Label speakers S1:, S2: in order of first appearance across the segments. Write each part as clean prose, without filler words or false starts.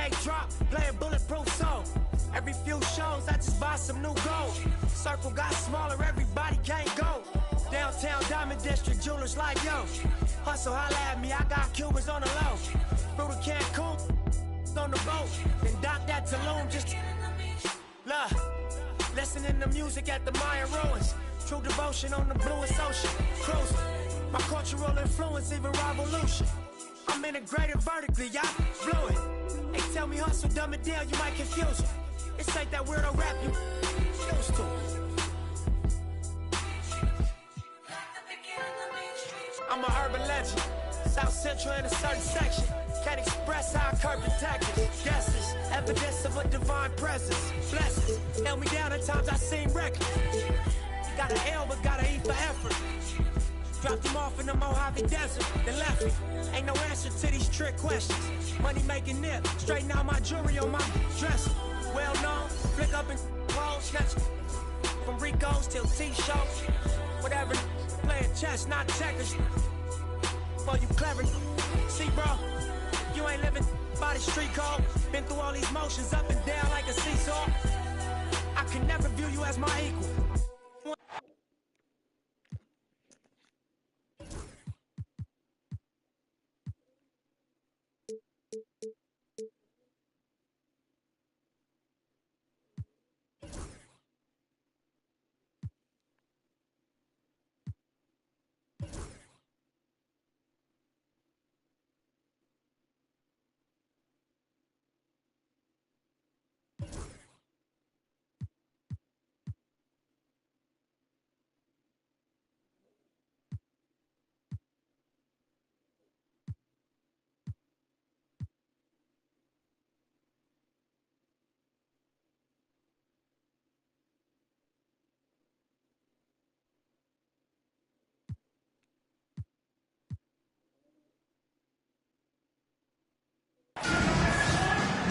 S1: Everyday drop, playing bulletproof soul. Every few shows, I just buy some new gold. Circle got smaller, everybody can't go. Downtown Diamond District, jewelers like yo. Hustle, holla at me, I got Cubans on the low. Through the Cancun, on the boat. Then dock that Tulum, just look. Listening to music at the Mayan ruins. True devotion on the bluest ocean. Cruising. My cultural influence, even revolution. I'm integrated vertically, y'all blew it. They tell me hustle, dumb it down, you might confuse them. This ain't that weirdo rap you used to. I'm an urban legend. South Central in a certain section. Can't express how I curb the tactics. Guesses, evidence of a divine presence. Blessings, held me down at times I seem reckless. Got an L but gotta eat for effort. Dropped him off in the Mojave Desert, then left me. Ain't no answer to these trick questions. Money making nip, straighten out my jewelry on my dresser. Well known, flick up and clothes, snatch from Rico's till T-shows. Whatever, playing chess, not checkers. Boy, you clever. See, bro, you ain't living by the street code. Been through all these motions up and down like a seesaw. I can never view you as my equal.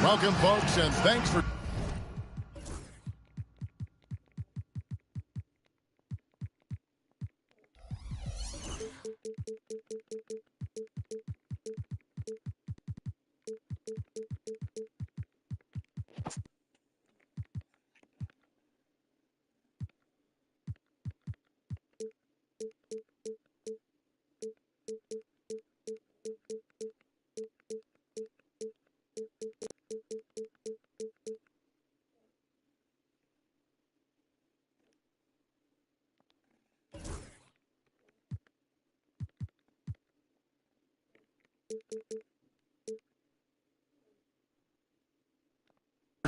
S2: Welcome, folks, and thanks for...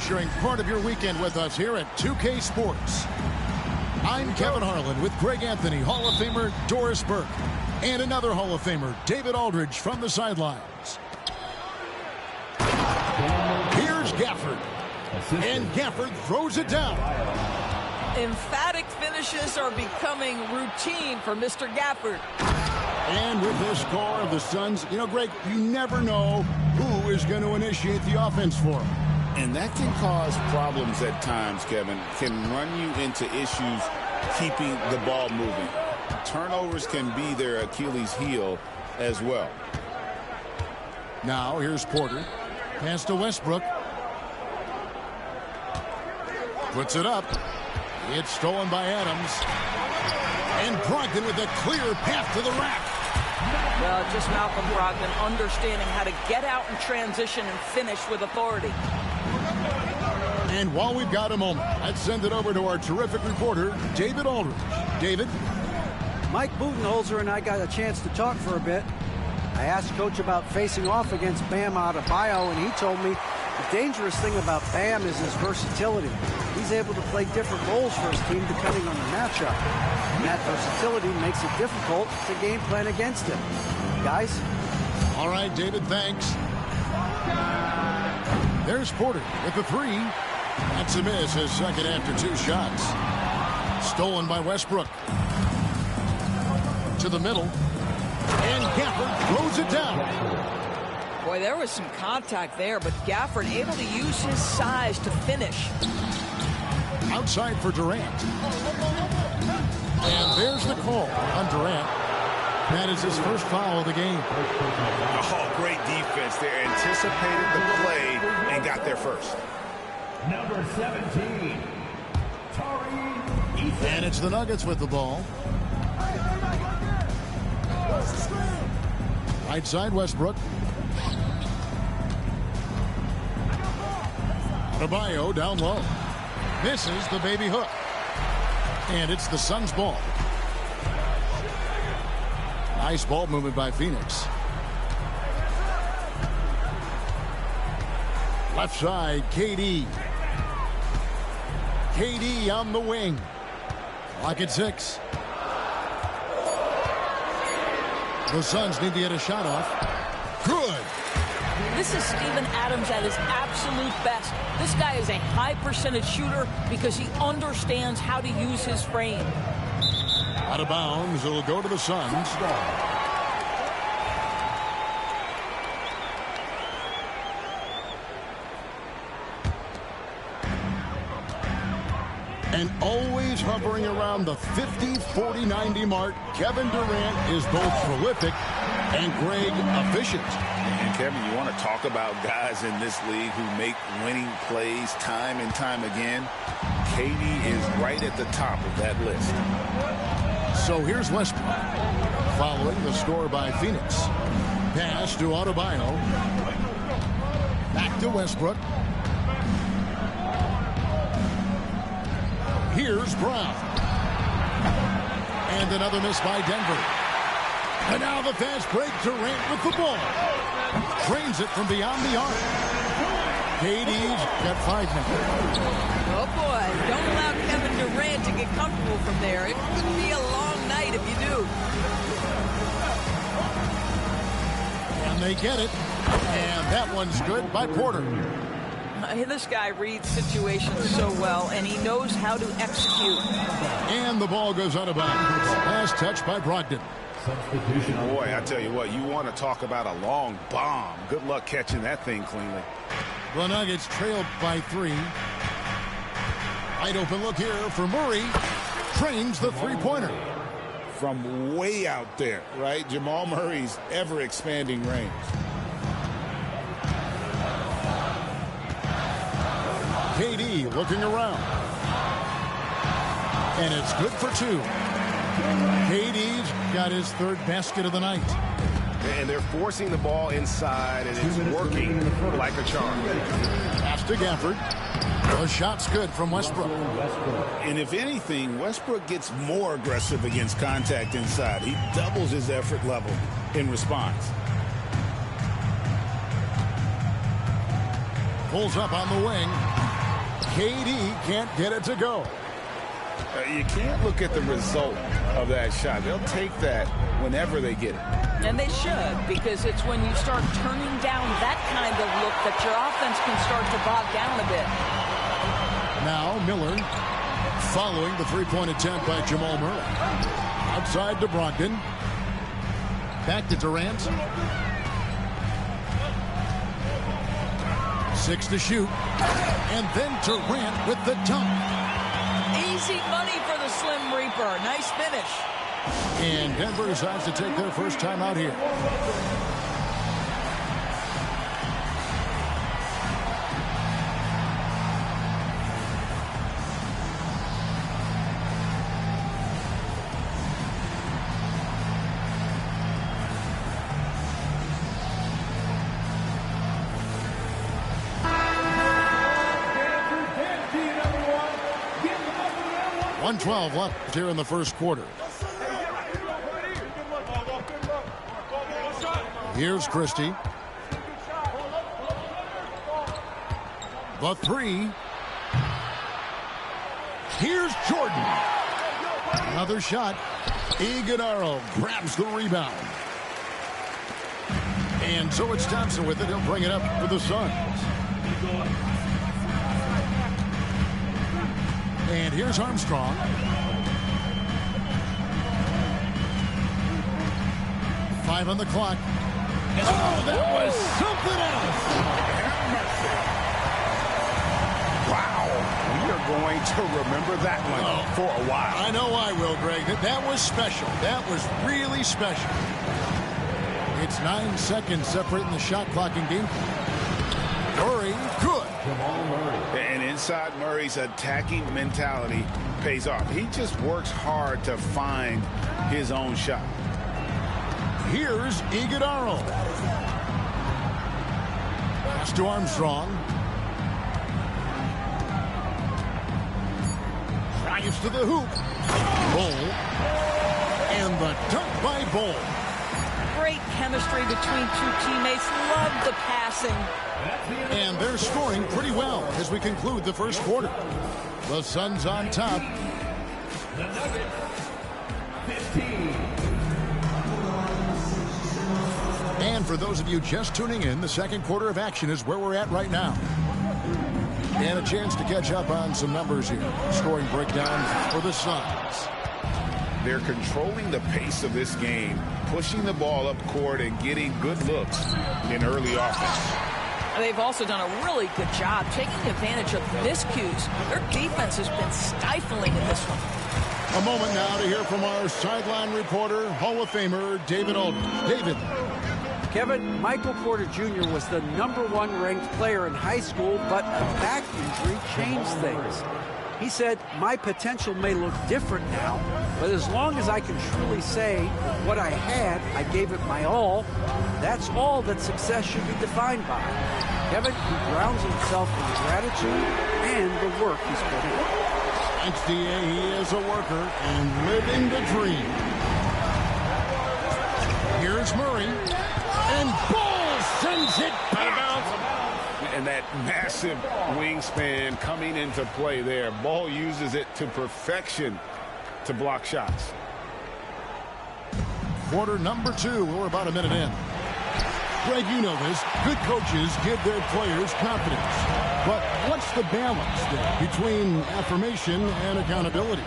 S2: sharing part of your weekend with us here at 2K Sports. I'm Kevin Harlan with Greg Anthony, Hall of Famer Doris Burke, and another Hall of Famer, David Aldridge, from the sidelines. Here's Gafford, and Gafford throws it down.
S3: Emphatic finishes are becoming routine for Mr. Gafford.
S2: And with this score of the Suns, you know, Greg, you never know who is going to initiate the offense for them.
S4: And that can cause problems at times, Kevin. Can run you into issues keeping the ball moving. Turnovers can be their Achilles heel as well.
S2: Now here's Porter. Pass to Westbrook. Puts it up. It's stolen by Adams. And Brogdon with a clear path to the rack.
S3: Well, just Malcolm Brogdon understanding how to get out in transition and finish with authority.
S2: And while we've got a moment, let's send it over to our terrific reporter, David Aldridge. David?
S5: Mike Budenholzer and I got a chance to talk for a bit. I asked Coach about facing off against Bam Adebayo, and he told me the dangerous thing about Bam is his versatility. He's able to play different roles for his team depending on the matchup. And that versatility makes it difficult to game plan against him. Guys?
S2: All right, David, thanks. There's Porter with the three. That's a miss, his second after two shots. Stolen by Westbrook. To the middle. And Gafford throws it down.
S3: Boy, there was some contact there, but Gafford able to use his size to finish.
S2: Outside for Durant. And there's the call on Durant. That is his first foul of the game.
S4: Oh, great defense there. Anticipated the play and got there first.
S6: Number 17, Tari Eason.
S2: And it's the Nuggets with the ball. Right side, Westbrook. Adebayo down low. Misses the baby hook. And it's the Suns' ball. Nice ball movement by Phoenix. Left side, KD. KD on the wing. Clock at 6. The Suns need to get a shot off. Good.
S3: This is Steven Adams at his absolute best. This guy is a high percentage shooter because he understands how to use his frame.
S2: Out of bounds, it'll go to the Suns. And always hovering around the 50, 40, 90 mark, Kevin Durant is both prolific and Greg efficient.
S4: And Kevin, you want to talk about guys in this league who make winning plays time and time again? KD is right at the top of that list.
S2: So here's Westbrook following the score by Phoenix. Pass to Adebayo. Back to Westbrook. Here's Brown. And another miss by Denver. And now the fast break. Durant with the ball. Trains it from beyond the arc. KD's got 5 minutes.
S7: Oh, boy. Don't allow Kevin Durant to get comfortable from there. It could be a long night if you do.
S2: And they get it. And that one's good by Porter.
S3: This guy reads situations so well, and he knows how to execute.
S2: And the ball goes out of bounds. Last touch by Brogdon.
S4: Boy, I tell you what, you want to talk about a long bomb. Good luck catching that thing cleanly.
S2: The Nuggets trailed by 3. Wide open look here for Murray. Trains the three-pointer.
S4: From way out there, right? Jamal Murray's ever-expanding range.
S2: KD looking around. And it's good for 2. KD's got his 3rd basket of the night.
S8: And they're forcing the ball inside, and it's working like a charm.
S2: Pass to Gafford. The shot's good from Westbrook.
S4: And if anything, Westbrook gets more aggressive against contact inside. He doubles his effort level in response.
S2: Pulls up on the wing. KD can't get it to go.
S4: You can't look at the result of that shot. They'll take that whenever they get it.
S3: And they should, because it's when you start turning down that kind of look that your offense can start to bog down a bit.
S2: Now Miller following the three-point attempt by Jamal Murray. Outside to Brogdon. Back to Durant. 6 to shoot. And then Durant with the dunk.
S3: Easy money for the Slim Reaper. Nice finish.
S2: And Denver decides to take their first time out here. .112 left here in the first quarter. Here's Christie. The 3. Here's Jordan. Another shot. Iguodala grabs the rebound. And so it's Thompson with it. He'll bring it up for the Suns. And here's Armstrong. Five on the clock. Oh, that was something else.
S4: Wow. We are going to remember that one for a while.
S2: I know I will, Greg. That was special. That was really special. It's 9 seconds separating the shot clock and game. Murray, good.
S4: Inside, Murray's attacking mentality pays off. He just works hard to find his own shot.
S2: Here's Iguodala. Pass to Armstrong. Drives to the hoop. Bol. And the dunk by Bol.
S3: Great chemistry between two teammates. Love the passing.
S2: And they're scoring pretty well as we conclude the first quarter. The Suns on top.
S6: The Nuggets, 15.
S2: And for those of you just tuning in, the second quarter of action is where we're at right now. And a chance to catch up on some numbers here. Scoring breakdown for the Suns.
S4: They're controlling the pace of this game, pushing the ball up court and getting good looks in early offense.
S3: They've also done a really good job taking advantage of miscues. Their defense has been stifling in this one.
S2: A moment now to hear from our sideline reporter, Hall of Famer David Aldridge. David.
S5: Kevin, Michael Porter Jr. was the #1 ranked player in high school, but a back injury changed things. He said, my potential may look different now, but as long as I can truly say what I had, I gave it my all. That's all that success should be defined by. Kevin, he grounds himself in gratitude and the work he's put in.
S2: Thanks, D.A. He is a worker and living the dream. Here's Murray. And Bol sends it back.
S4: And that massive wingspan coming into play there. Bol uses it to perfection to block shots.
S2: Quarter number 2. We're about a minute in. Greg, you know this. Good coaches give their players confidence. But what's the balance there between affirmation and accountability?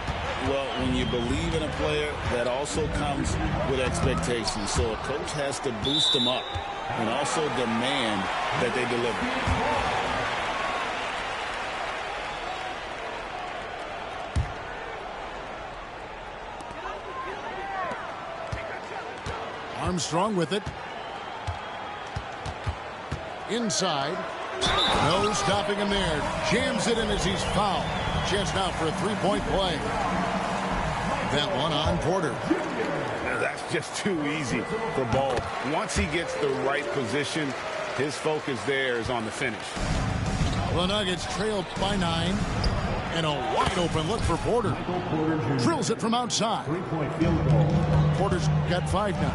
S4: Well, when you believe in a player, that also comes with expectations. So a coach has to boost them up and also demand that they deliver.
S2: Armstrong with it. Inside. No stopping him there. Jams it in as he's fouled. Chance now for a three-point play. That one on Porter.
S4: That's just too easy for Bol. Once he gets the right position, his focus there is on the finish.
S2: The Nuggets trailed by 9. And a wide open look for Porter. Drills it from outside. Porter's got 5 now.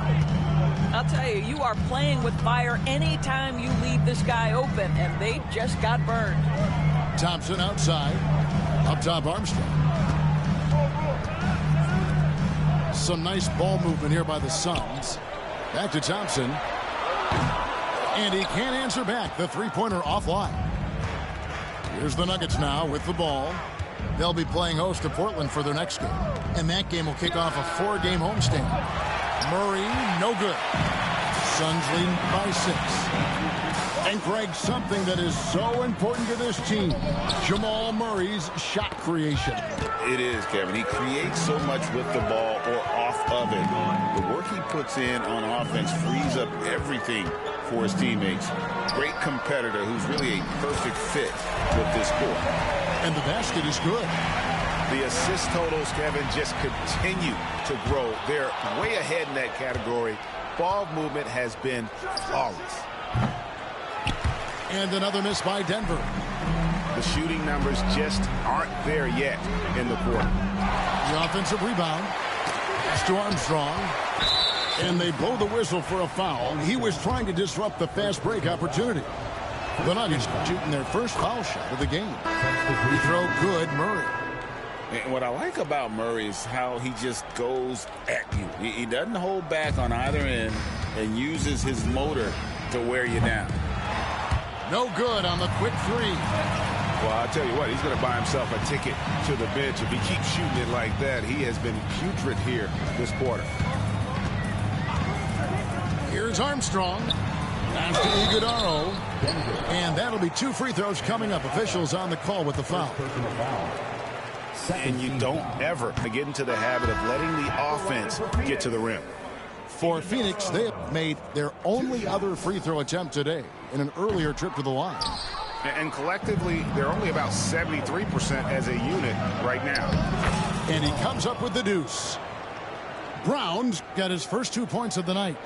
S3: I'll tell you, you are playing with fire anytime you leave this guy open, and they just got burned.
S2: Thompson outside. Up top, Armstrong. Some nice ball movement here by the Suns. Back to Thompson. And he can't answer back. The three-pointer offline. Here's the Nuggets now with the ball. They'll be playing host to Portland for their next game. And that game will kick off a 4-game homestand. Murray, no good. Suns leading by 6. And Greg, something that is so important to this team, Jamal Murray's shot creation.
S4: It is, Kevin. He creates so much with the ball or off of it. The work he puts in on offense frees up everything for his teammates. Great competitor who's really a perfect fit with this sport.
S2: And the basket is good.
S4: The assist totals, Kevin, just continue to grow. They're way ahead in that category. Ball movement has been flawless.
S2: And another miss by Denver.
S4: The shooting numbers just aren't there yet in the quarter.
S2: The offensive rebound. Pass to Armstrong. And they blow the whistle for a foul. He was trying to disrupt the fast break opportunity. The Nuggets shooting their first foul shot of the game. Free throw good, Murray.
S4: And what I like about Murray is how he just goes at you. He doesn't hold back on either end and uses his motor to wear you down.
S2: No good on the quick 3.
S8: Well, I'll tell you what, he's going to buy himself a ticket to the bench. If he keeps shooting it like that, he has been putrid here this quarter.
S2: Here's Armstrong. Pass to Iguodala. And that'll be 2 free throws coming up. Officials on the call with the foul.
S8: And you don't ever get into the habit of letting the offense get to the rim.
S2: For Phoenix, they have made their only other free throw attempt today in an earlier trip to the line.
S8: And collectively, they're only about 73% as a unit right now.
S2: And he comes up with the deuce. Brown's got his first 2 points of the night.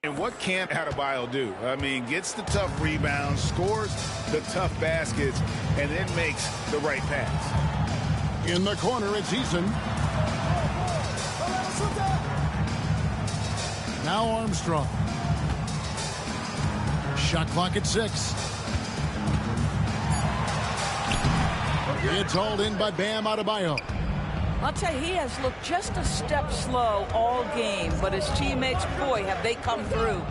S8: And what can't Adebayo do? I mean, gets the tough rebounds, scores the tough baskets, and then makes the right pass.
S2: In the corner, it's Eason. Now Armstrong. Shot clock at 6. It's hauled in by Bam Adebayo.
S3: I'll tell you, he has looked just a step slow all game, but his teammates, boy, have they come through.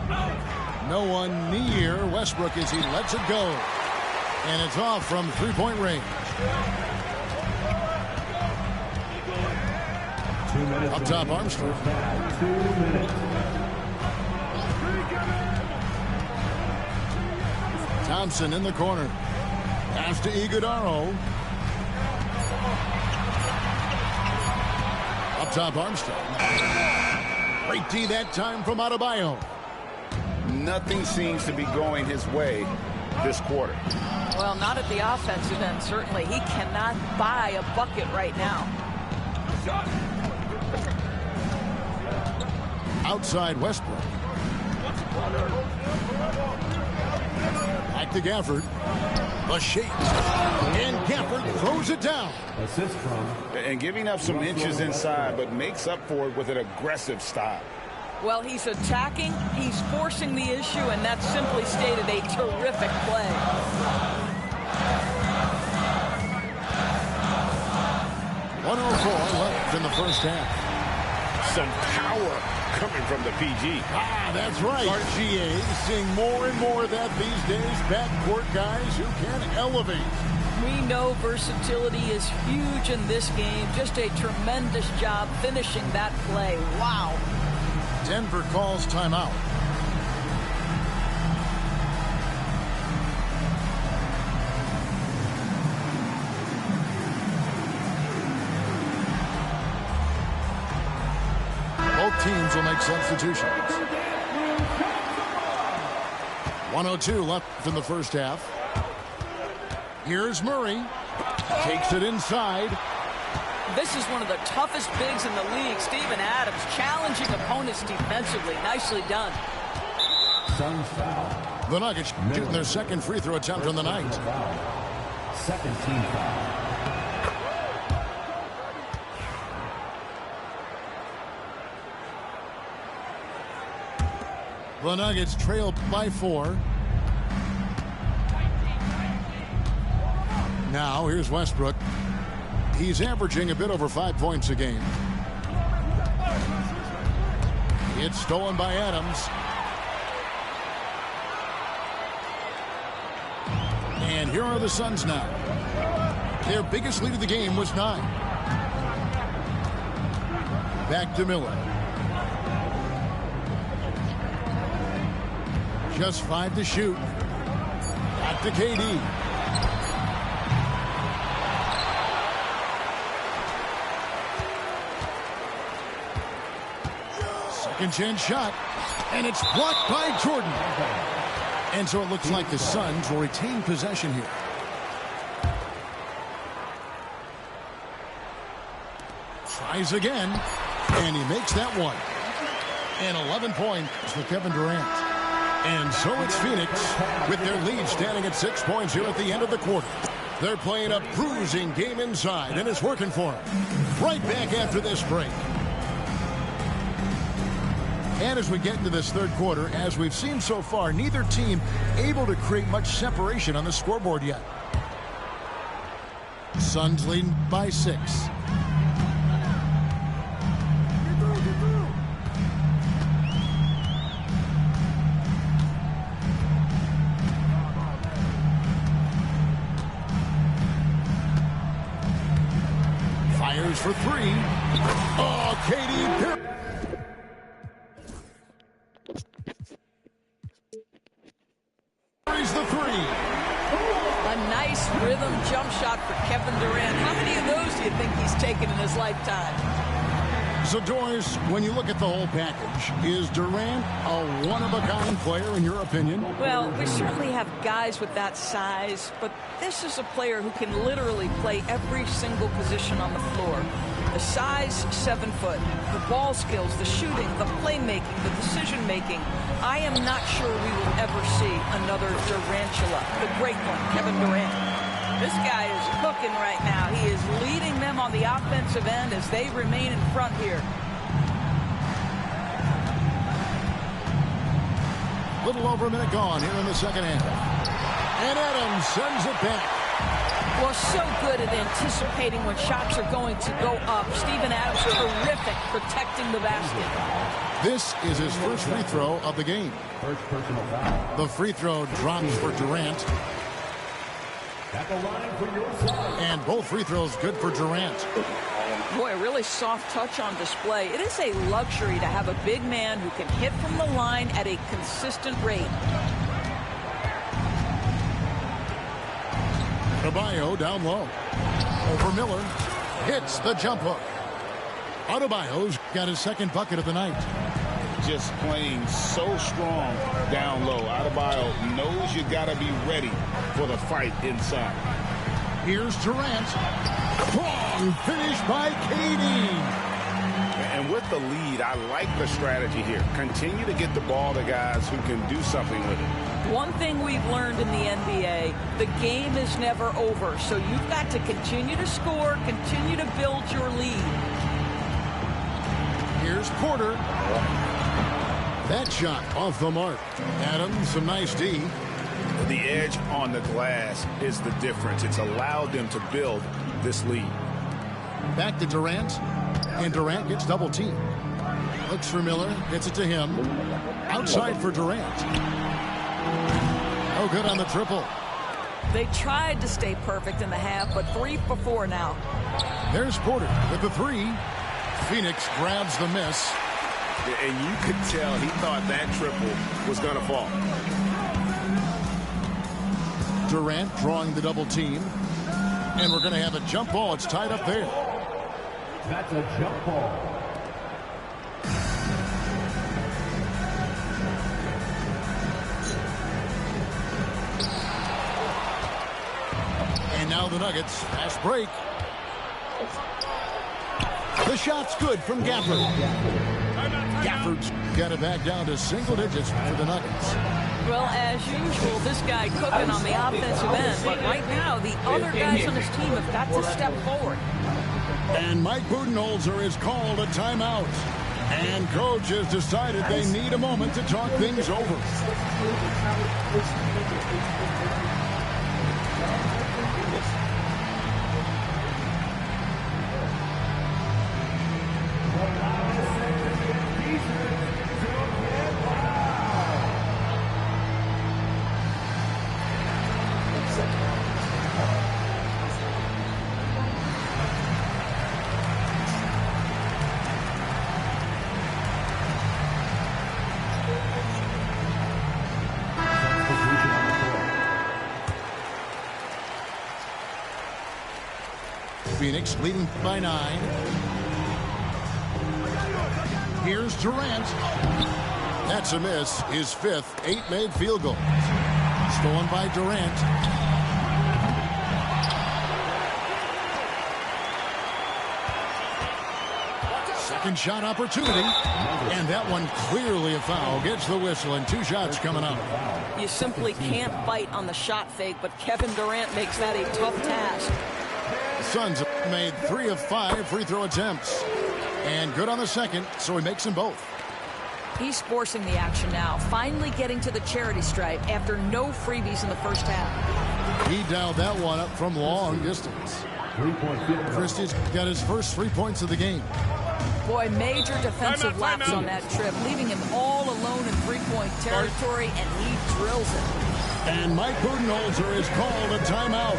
S2: No one near Westbrook as he lets it go. And it's off from three-point range. Up top, Armstrong.
S6: 2 minutes.
S2: Thompson in the corner. Pass to Iguodaro. Up top, Armstrong. Great D that time from Adebayo.
S4: Nothing seems to be going his way this quarter.
S3: Well, not at the offensive end, certainly. He cannot buy a bucket right now.
S2: Outside Westbrook. Back to Gafford. The shake. And Gafford throws it down.
S6: Assist from.
S4: And giving up some inches inside, but makes up for it with an aggressive style.
S3: Well, he's attacking, he's forcing the issue, and that's simply stated a terrific play.
S2: .104 left in the first half.
S8: Some power coming from the PG.
S2: That's right. RGA seeing more and more of that these days. Backcourt guys who can elevate.
S3: We know versatility is huge in this game. Just a tremendous job finishing that play. Wow.
S2: Denver calls timeout. Both teams will make substitutions. 1:02 left in the first half. Here's Murray. Takes it inside.
S3: This is one of the toughest bigs in the league. Steven Adams challenging opponents defensively. Nicely done.
S6: Suns foul.
S2: The Nuggets shooting their second free throw attempt on the night.
S6: Second team foul.
S2: The Nuggets trail by 4. Now here's Westbrook. He's averaging a bit over 5 points a game. It's stolen by Adams. And here are the Suns now. Their biggest lead of the game was 9. Back to Miller. Just 5 to shoot. Back to KD. Second chance shot. And it's blocked by Jordan. And so it looks like the Suns will retain possession here. Tries again. And he makes that one. And 11 points for Kevin Durant. And so it's Phoenix with their lead standing at 6 points here at the end of the quarter. They're playing a bruising game inside, and it's working for them. Right back after this break. And as we get into this third quarter, as we've seen so far, neither team able to create much separation on the scoreboard yet. Suns leading by 6. Fires for 3. Oh, KD. The 3.
S7: A nice rhythm jump shot for Kevin Durant. How many of those do you think he's taken in his lifetime?
S2: So, Doris, when you look at the whole package, is Durant a one-of-a-kind player in your opinion?
S3: Well, we certainly have guys with that size, but this is a player who can literally play every single position on the floor. The size, 7 foot. The ball skills, the shooting, the playmaking, the decision-making. I am not sure we will ever see another Durantula, the great one, Kevin Durant. This guy is cooking right now. He is leading them on the offensive end as they remain in front here.
S2: Little over a minute gone here in the second half. And Adams sends it back.
S3: Well, so good at anticipating when shots are going to go up. Steven Adams is terrific protecting the basket.
S2: This is his first free throw of the game.
S6: First personal foul.
S2: The free throw drops for Durant.
S6: At the line for your side.
S2: And both free throws good for Durant.
S3: Boy, a really soft touch on display. It is a luxury to have a big man who can hit from the line at a consistent rate.
S2: Adebayo down low. Over Miller. Hits the jump hook. Adebayo's got his second bucket of the night.
S4: Just playing so strong down low. Adebayo knows you got to be ready for the fight inside.
S2: Here's Durant. Strong finish by KD.
S8: And with the lead, I like the strategy here. Continue to get the ball to guys who can do something with it.
S3: One thing we've learned in the NBA, the game is never over. So you've got to continue to score, continue to build your lead.
S2: Here's Porter. That shot off the mark. Adams, some nice D.
S8: The edge on the glass is the difference. It's allowed them to build this lead.
S2: Back to Durant. And Durant gets double teamed. Looks for Miller. Gets it to him. Outside for Durant. Oh, good on the triple.
S3: They tried to stay perfect in the half, but 3 for 4 now.
S2: There's Porter with the 3. Phoenix grabs the miss.
S8: And you could tell he thought that triple was going to fall.
S2: Durant drawing the double team. And we're going to have a jump ball. It's tied up there.
S6: That's a jump ball.
S2: And now the Nuggets. Fast break. The shot's good from Gafford. Gafford's got it back down to single digits for the Nuggets.
S3: Well, as usual, this guy cooking on the offensive end. But right now, the other guys on his team have got to step forward.
S2: And Mike Budenholzer is called a timeout. And coach has decided they need a moment to talk things over. Phoenix leading by 9. Here's Durant. That's a miss. His 5th 8-made field goal. Stolen by Durant. Second shot opportunity. And that one clearly a foul. Gets the whistle and 2 shots coming up.
S3: You simply can't bite on the shot fake, but Kevin Durant makes that a tough task.
S2: The Suns have made 3 of 5 free throw attempts. And good on the second, so he makes them both.
S3: He's forcing the action now, finally getting to the charity stripe after no freebies in the first half.
S2: He dialed that one up from long distance. Christie's got his first 3 points of the game.
S3: Boy, major defensive lapse on that trip, leaving him all alone in three-point territory, and he drills it.
S2: And Mike Budenholzer is called a timeout.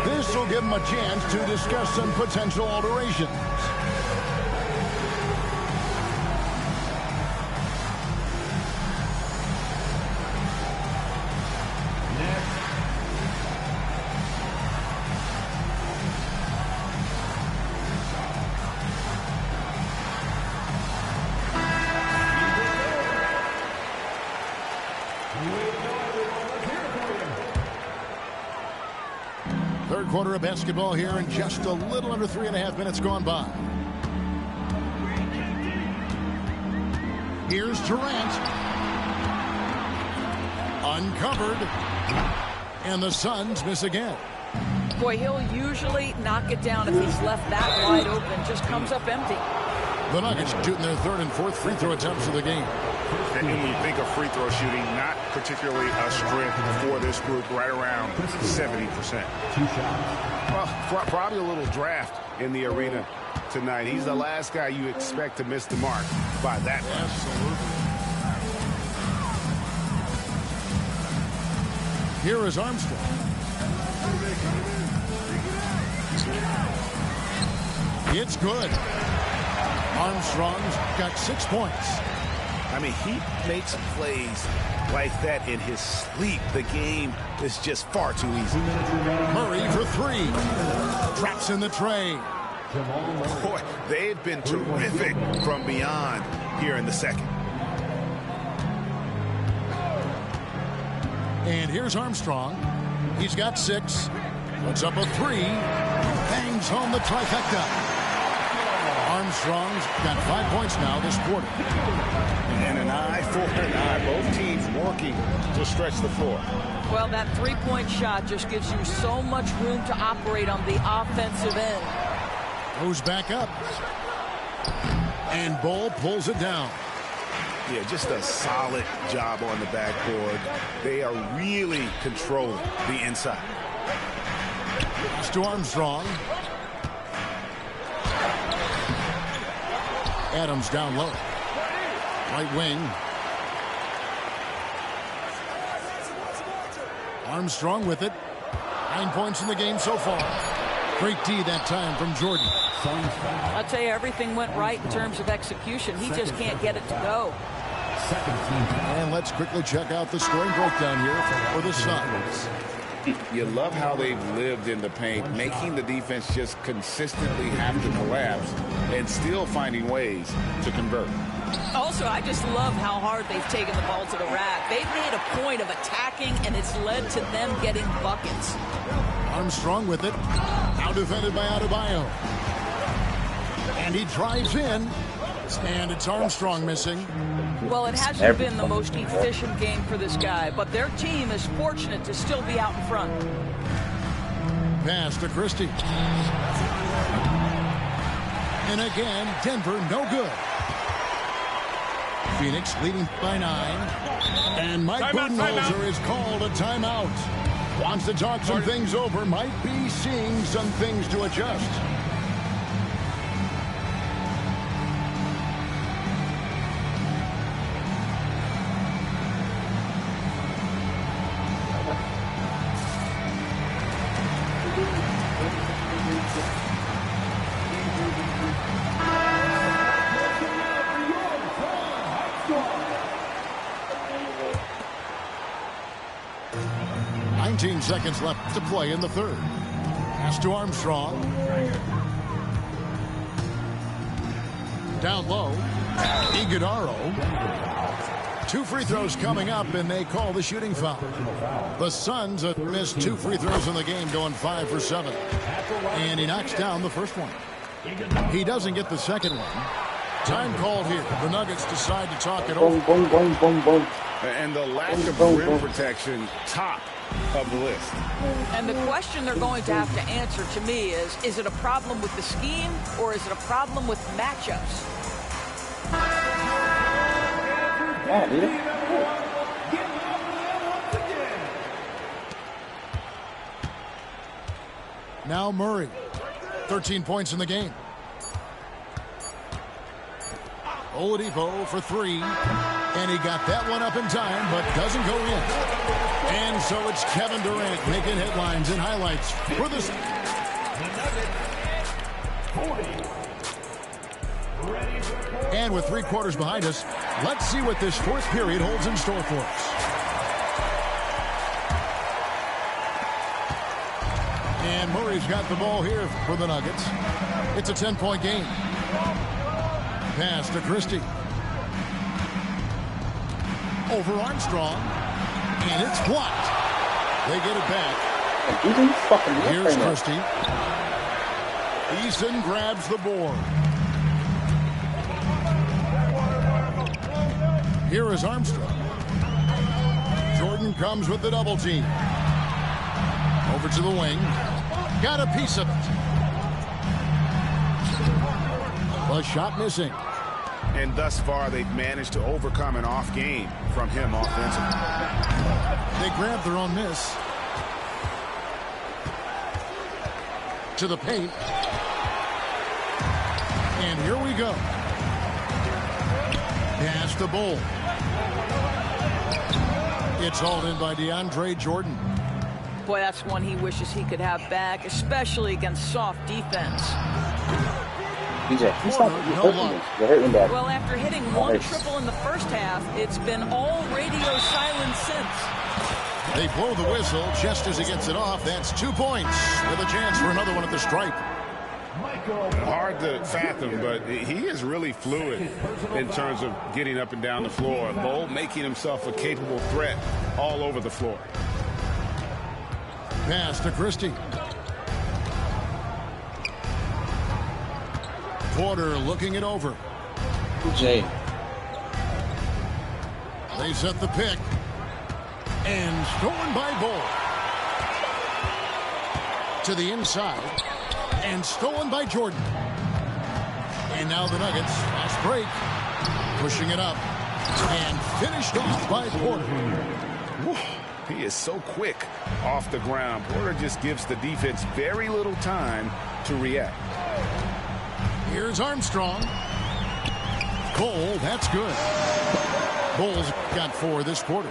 S2: This will give him a chance to discuss some potential alterations. Third quarter of basketball here, and just a little under 3.5 minutes gone by. Here's Durant. Uncovered. And the Suns miss again.
S3: Boy, he'll usually knock it down if he's left that wide open. Just comes up empty.
S2: The Nuggets shooting their third and fourth free throw attempts of the game.
S8: And when you think of free throw shooting, not particularly a strength for this group, right around 70%. Well, probably a little draft in the arena tonight. He's the last guy you expect to miss the mark by that much.
S2: Absolutely. Here is Armstrong. It's good. Armstrong's got 6 points.
S8: I mean, he makes plays like that in his sleep. The game is just far too easy.
S2: Murray for three. Traps in the tray.
S8: Boy, they've been terrific from beyond here in the second.
S2: And here's Armstrong. He's got 6. Puts up a 3. Bangs home the trifecta. Armstrong's got 5 points now this quarter.
S8: And an eye for an eye. Both teams working to stretch the floor.
S3: Well, that three-point shot just gives you so much room to operate on the offensive end.
S2: Goes back up. And Ball pulls it down.
S8: Yeah, just a solid job on the backboard. They are really controlling the inside.
S2: Pass to Armstrong. Adams down low. Right wing. Armstrong with it. 9 points in the game so far. Great D that time from Jordan.
S3: I'll tell you, everything went right in terms of execution. He just can't get it to go.
S2: And let's quickly check out the scoring breakdown here for the Suns.
S4: You love how they've lived in the paint, making the defense just consistently have to collapse and still finding ways to convert.
S3: Also, I just love how hard they've taken the ball to the rack. They've made a point of attacking, and it's led to them getting buckets.
S2: Armstrong with it. Now defended by Adebayo. And he drives in. And it's Armstrong missing.
S3: Well, it hasn't been the most efficient game for this guy, but their team is fortunate to still be out in front.
S2: Pass to Christie. And again, Denver no good. Phoenix leading by 9. And Mike Budenholzer is called a timeout. Wants to talk some things over. Might be seeing some things to adjust. Seconds left to play in the third. Pass to Armstrong. Down low. Iguodala. 2 free throws coming up, and they call the shooting foul. The Suns have missed 2 free throws in the game, going 5 for 7. And he knocks down the first one. He doesn't get the second one. Time called here. The Nuggets decide to talk it over.
S4: And the lack of rim protection, top of the list.
S3: And the question they're going to have to answer to me is it a problem with the scheme or is it a problem with matchups?
S9: Yeah, dude.
S2: Now Murray. 13 points in the game. Oladipo for three. And he got that one up in time, but doesn't go in. And so it's Kevin Durant making headlines and highlights for this. And with 3 quarters behind us, let's see what this fourth period holds in store for us. And Murray's got the ball here for the Nuggets. It's a 10-point game. Pass to Christie. Over Armstrong. And it's blocked. They get it back. Here's Christie. Eason grabs the board. Here is Armstrong. Jordan comes with the double team. Over to the wing. Got a piece of it. The shot missing.
S8: And thus far, they've managed to overcome an off game from him offensively.
S2: They grab their own miss. To the paint. And here we go. Pass to Bull. It's hauled in by DeAndre Jordan.
S3: Boy, that's one he wishes he could have back, especially against soft defense.
S9: DJ, he's hurting back.
S3: Well, after hitting one triple in the first half, it's been all radio silence since.
S2: They blow the whistle just as he gets it off. That's 2 points with a chance for another one at the stripe.
S8: Hard to fathom, but he is really fluid in terms of getting up and down the floor. Bull making himself a capable threat all over the floor.
S2: Pass to Christie. Porter looking it over.
S9: Jay.
S2: They set the pick. And stolen by Bull. To the inside. And stolen by Jordan. And now the Nuggets, fast break. Pushing it up. And finished off by Porter.
S8: Whew. He is so quick off the ground. Porter just gives the defense very little time to react.
S2: Here's Armstrong. Cole, that's good. Bulls got 4 this quarter.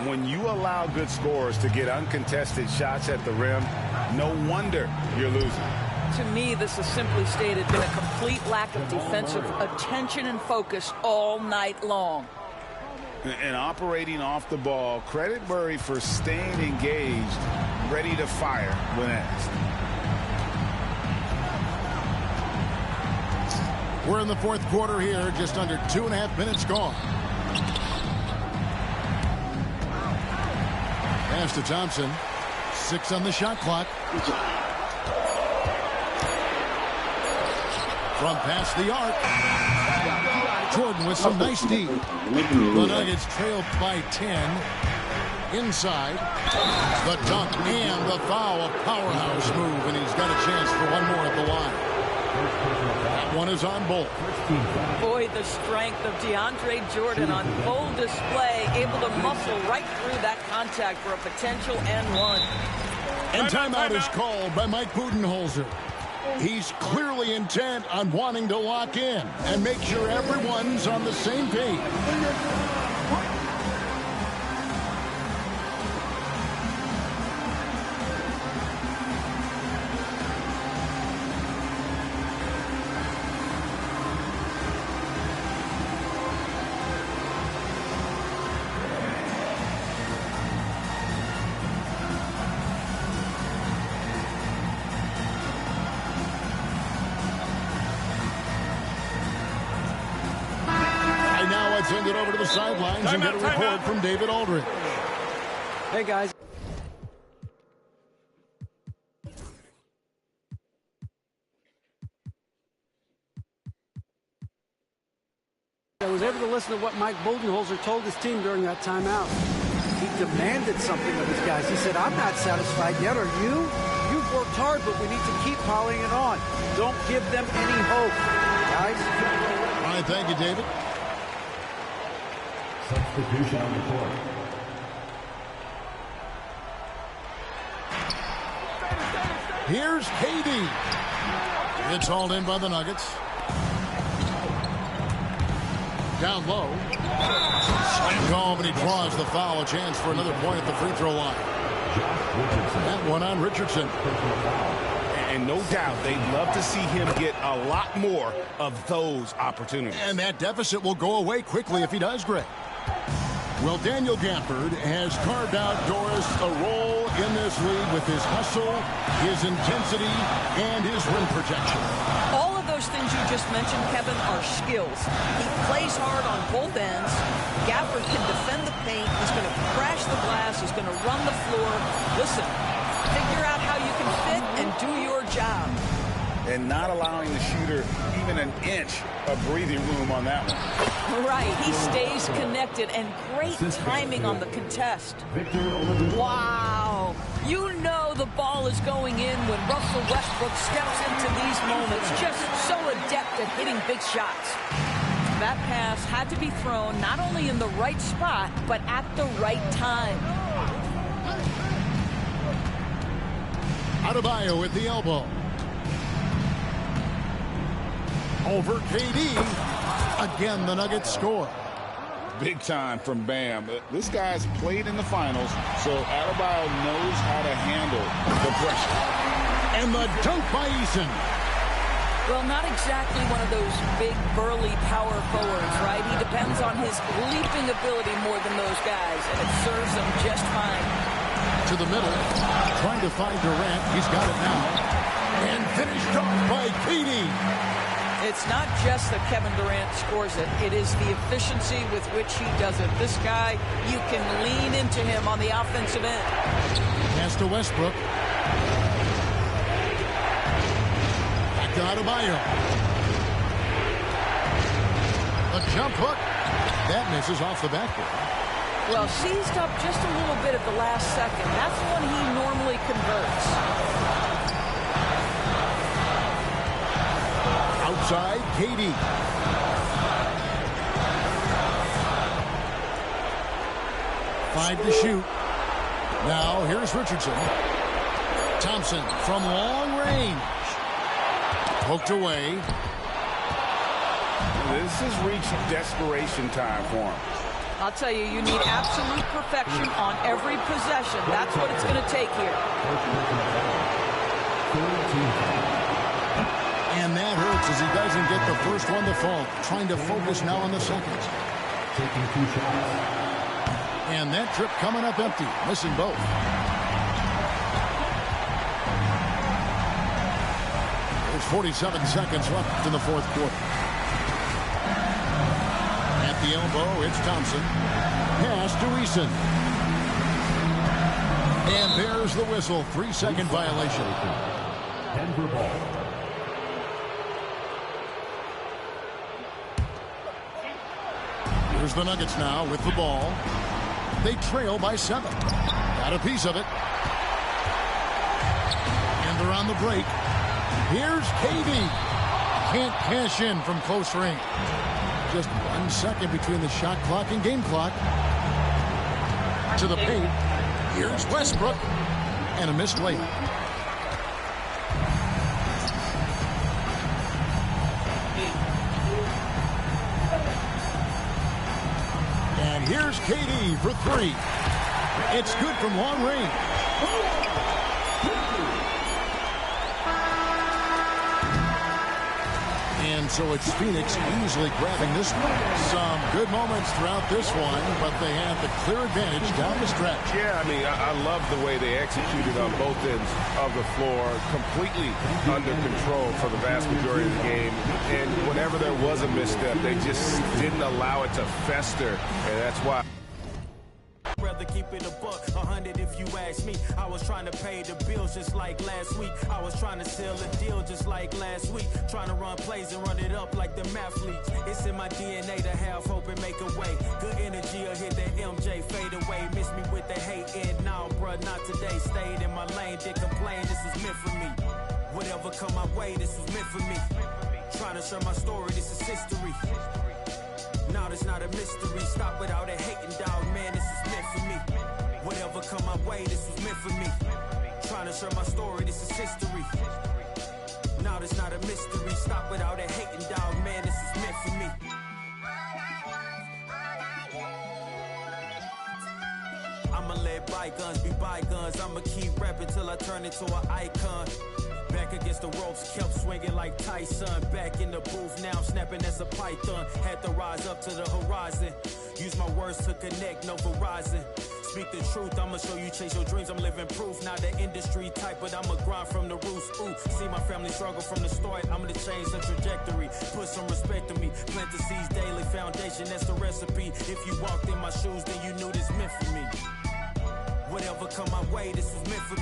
S8: When you allow good scorers to get uncontested shots at the rim, no wonder you're losing.
S3: To me, this has simply stated been a complete lack of defensive attention and focus all night long.
S8: And operating off the ball, credit Murray for staying engaged, ready to fire when asked.
S2: We're in the fourth quarter here, just under 2.5 minutes gone. Pass to Thompson. 6 on the shot clock. From past the arc. Jordan with some nice D. The Nuggets trail by 10. Inside. The dunk and the foul. A powerhouse move, and he's got a chance for one more at the line. That one is on Bull.
S3: Boy, the strength of DeAndre Jordan on full display, able to muscle right through that contact for a potential N1.
S2: And timeout is called by Mike Budenholzer. He's clearly intent on wanting to lock in and make sure everyone's on the same page. Send it over to the sidelines and get a report from David Aldridge.
S5: Hey, guys. I was able to listen to what Mike Budenholzer told his team during that timeout. He demanded something of his guys. He said, I'm not satisfied yet, are you? You've worked hard, but we need to keep piling it on. Don't give them any hope, guys.
S2: All right, thank you, David.
S6: Substitution on the court.
S2: Here's KD. It's hauled in by the Nuggets. Down low. Slammed home, and he draws the foul. A chance for another point at the free throw line. That one on Richardson.
S8: And no doubt, they'd love to see him get a lot more of those opportunities.
S2: And that deficit will go away quickly if he does, Greg. Well, Daniel Gafford has carved out, Doris, a role in this league with his hustle, his intensity, and his rim protection.
S3: All of those things you just mentioned, Kevin, are skills. He plays hard on both ends. Gafford can defend the paint. He's going to crash the glass. He's going to run the floor. Listen, figure out how you can fit and do your job.
S4: And not allowing the shooter even an inch of breathing room on that one.
S3: Right, he stays connected, and great timing on the contest. Wow. You know the ball is going in when Russell Westbrook steps into these moments, just so adept at hitting big shots. That pass had to be thrown not only in the right spot, but at the right time.
S2: Adebayo at the elbow. Over KD. Again, the Nuggets score.
S4: Big time from Bam. This guy's played in the finals, so Adebayo knows how to handle the pressure.
S2: And the dunk by Eason.
S3: Well, not exactly one of those big, burly power forwards, right? He depends on his leaping ability more than those guys, and it serves him just fine.
S2: To the middle, trying to find Durant. He's got it now. And finished off by KD.
S3: It's not just that Kevin Durant scores it. It is the efficiency with which he does it. This guy, you can lean into him on the offensive end.
S2: Pass to Westbrook. Back to Adebayo. A jump hook. That misses off the backboard.
S3: Well, seized up just a little bit at the last second. That's when he normally converts.
S2: Outside, KD. Five to shoot. Now, here's Richardson. Thompson from long range. Poked away.
S8: This has reached desperation time for him.
S3: I'll tell you, you need absolute perfection on every possession. That's what it's going to take here.
S2: And that hurts as he doesn't get the first one to fall. Trying to focus now on the second.
S6: Taking 2 shots.
S2: And that trip coming up empty. Missing both. There's 47 seconds left in the fourth quarter. At the elbow, it's Thompson. Pass to Eason. And there's the whistle. 3-second violation.
S6: Denver ball.
S2: Here's the Nuggets now with the ball. They trail by 7. Got a piece of it. And they're on the break. Here's KD. Can't cash in from close range. Just 1 second between the shot clock and game clock. To the paint. Here's Westbrook. And a missed layup. And here's KD for 3. It's good from long range. And so it's Phoenix easily grabbing this one. Some good moments throughout this one, but they have the clear advantage down the stretch.
S8: Yeah, I mean, I love the way they executed on both ends of the floor. Completely under control for the vast majority of the game. And whenever there was a misstep, they just didn't allow it to fester. And that's why.
S1: Rather keep it a buck, 100 if you ask me. I was trying to pay the bills just like last week. I was trying to seal a deal just like last week. Trying to run plays and run it up like the mathletes. It's in my DNA to have hope and make a way. Good energy will hit that MJ fade away. Miss me with the hate and now, bruh, not today. Stayed in my lane, didn't complain, this was meant for me. Whatever come my way, this was meant for me. Trying to share my story, this is history. Not Now there's not a mystery. Stop without a hating, dog. Man, this is meant for me. Whatever come my way, this was meant for me. Trying to share my story, this is history. Now there's not a mystery. Stop without a hating, dog. Man, this is meant for me. I'ma let bygones be bygones. I'ma keep rapping till I turn into an icon. Back against the ropes, kept swinging like Tyson. Back in the booth, now I'm snapping as a python. Had to rise up to the horizon. Use my words to connect, no Verizon. Speak the truth, I'ma show you chase your dreams. I'm living proof, not the industry type, but I'ma grind from the roots. Ooh, see my family struggle from the start. I'm gonna change the trajectory. Put some respect on me. Plant the seeds daily, foundation, that's the recipe. If you walked in my shoes, then you knew this meant for me. Whatever come my way, this was meant for me.